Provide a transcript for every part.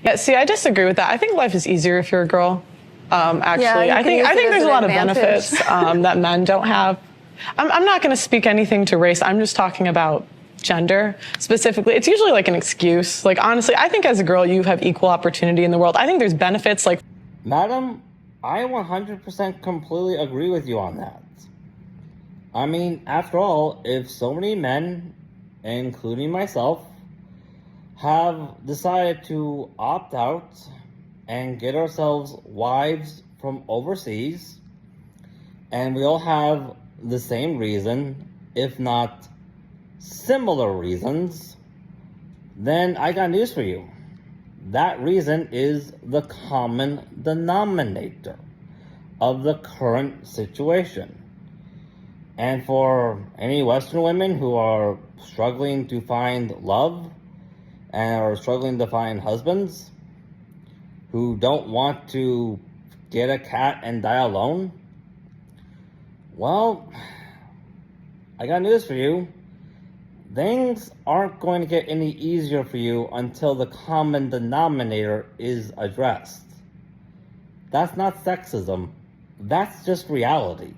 Yeah, see, I disagree with that. I think life is easier if you're a girl. Actually, Yeah, I think there's a lot of benefits that men don't have. I'm not going to speak anything to race. I'm just talking about gender specifically. It's usually like an excuse. Like, honestly, I think as a girl, you have equal opportunity in the world. I think there's benefits like... Madam, I 100% completely agree with you on that. I mean, after all, if so many men, including myself, have decided to opt out and get ourselves wives from overseas, and we all have the same reason, if not similar reasons, then I got news for you. That reason is the common denominator of the current situation. And for any Western women who are struggling to find love and are struggling to find husbands, who don't want to get a cat and die alone, well, I got news for you. Things aren't going to get any easier for you until the common denominator is addressed. That's not sexism. That's just reality.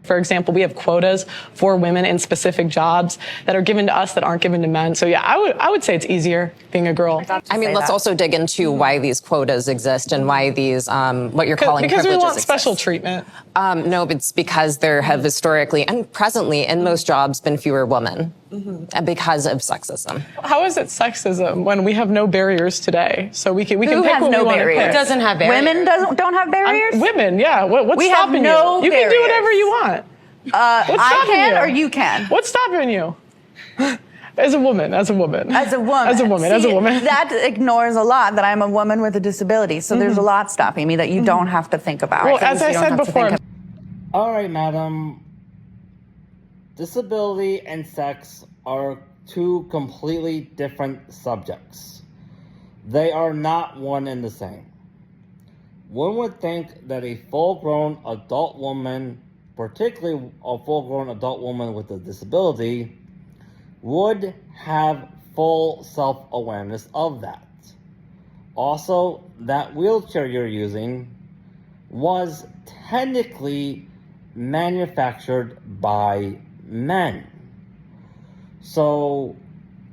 For example, we have quotas for women in specific jobs that are given to us that aren't given to men. So yeah, I would say it's easier being a girl. I mean, let's also dig into why these quotas exist and why these, what you're calling privileges exist. Because we want special treatment. No, it's because there have historically and presently in most jobs been fewer women because of sexism. How is it sexism when we have no barriers today? So we can pick Who has what no we want to barriers? pick. It doesn't have barriers. Women don't have barriers? Women, yeah. What's We have stopping no you? You can do barriers. whatever you want. I can or you can? What's stopping you? As a woman. As a woman. That ignores a lot that I'm a woman with a disability. So there's a lot stopping me that you don't have to think about. Well, as I said before. All right, madam. Disability and sex are two completely different subjects. They are not one and the same. One would think that a full-grown adult woman, particularly a full-grown adult woman with a disability, would have full self-awareness of that. Also, that wheelchair you're using was technically manufactured by men. So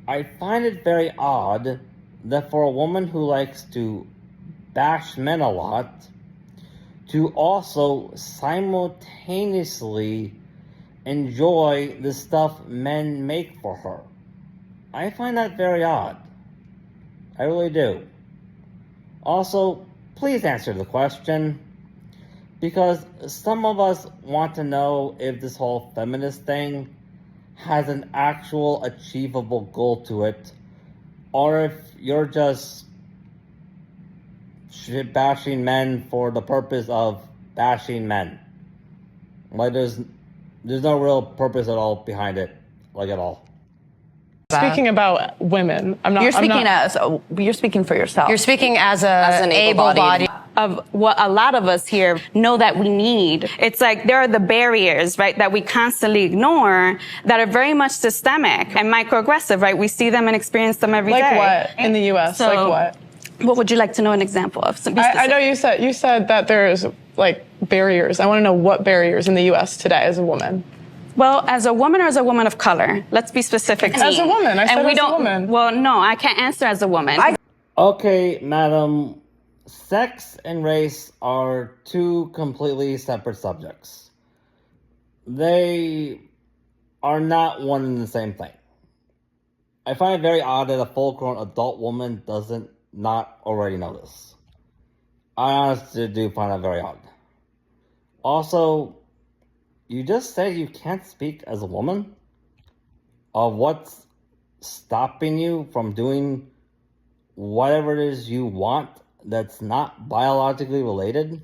I find it very odd that for a woman who likes to bash men a lot, to also simultaneously enjoy the stuff men make for her. I find that very odd. I really do. Also, please answer the question, because some of us want to know if this whole feminist thing has an actual achievable goal to it, or if you're just bashing men for the purpose of bashing men. Like there's no real purpose at all behind it, like at all. Speaking about women, You're speaking for yourself. You're speaking as an able-bodied. Of what a lot of us here know that we need. It's like there are the barriers, right, that we constantly ignore that are very much systemic and microaggressive, right? We see them and experience them every day. Like what in the U.S.? So, like what? What would you like to know an example of? I know you said that there's like barriers. I want to know what barriers in the U.S. today as a woman. Well, as a woman or as a woman of color? Let's be specific. As a woman. I said as a woman. Well, no, I can't answer as a woman. Okay, madam. Sex and race are two completely separate subjects. They are not one and the same thing. I find it very odd that a full-grown adult woman doesn't not already know this. I honestly do find that very odd. Also, you just said you can't speak as a woman? Of what's stopping you from doing whatever it is you want that's not biologically related?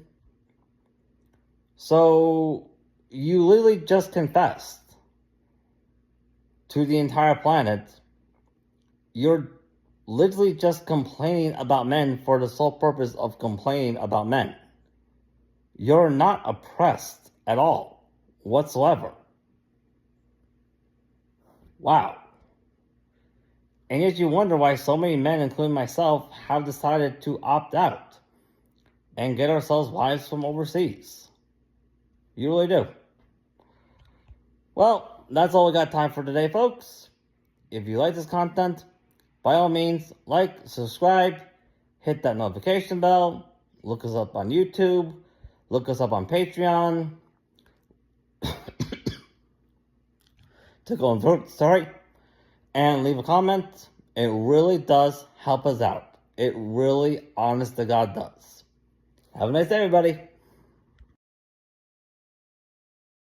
So, you literally just confessed to the entire planet you're literally just complaining about men for the sole purpose of complaining about men. You're not oppressed at all, whatsoever. Wow. And yet you wonder why so many men, including myself, have decided to opt out and get ourselves wives from overseas. You really do. Well, that's all we got time for today, folks. If you like this content, by all means, like, subscribe, hit that notification bell, look us up on YouTube, look us up on Patreon. To go and vote, sorry, and leave a comment. It really does help us out. It really, honest to God, does. Have a nice day, everybody.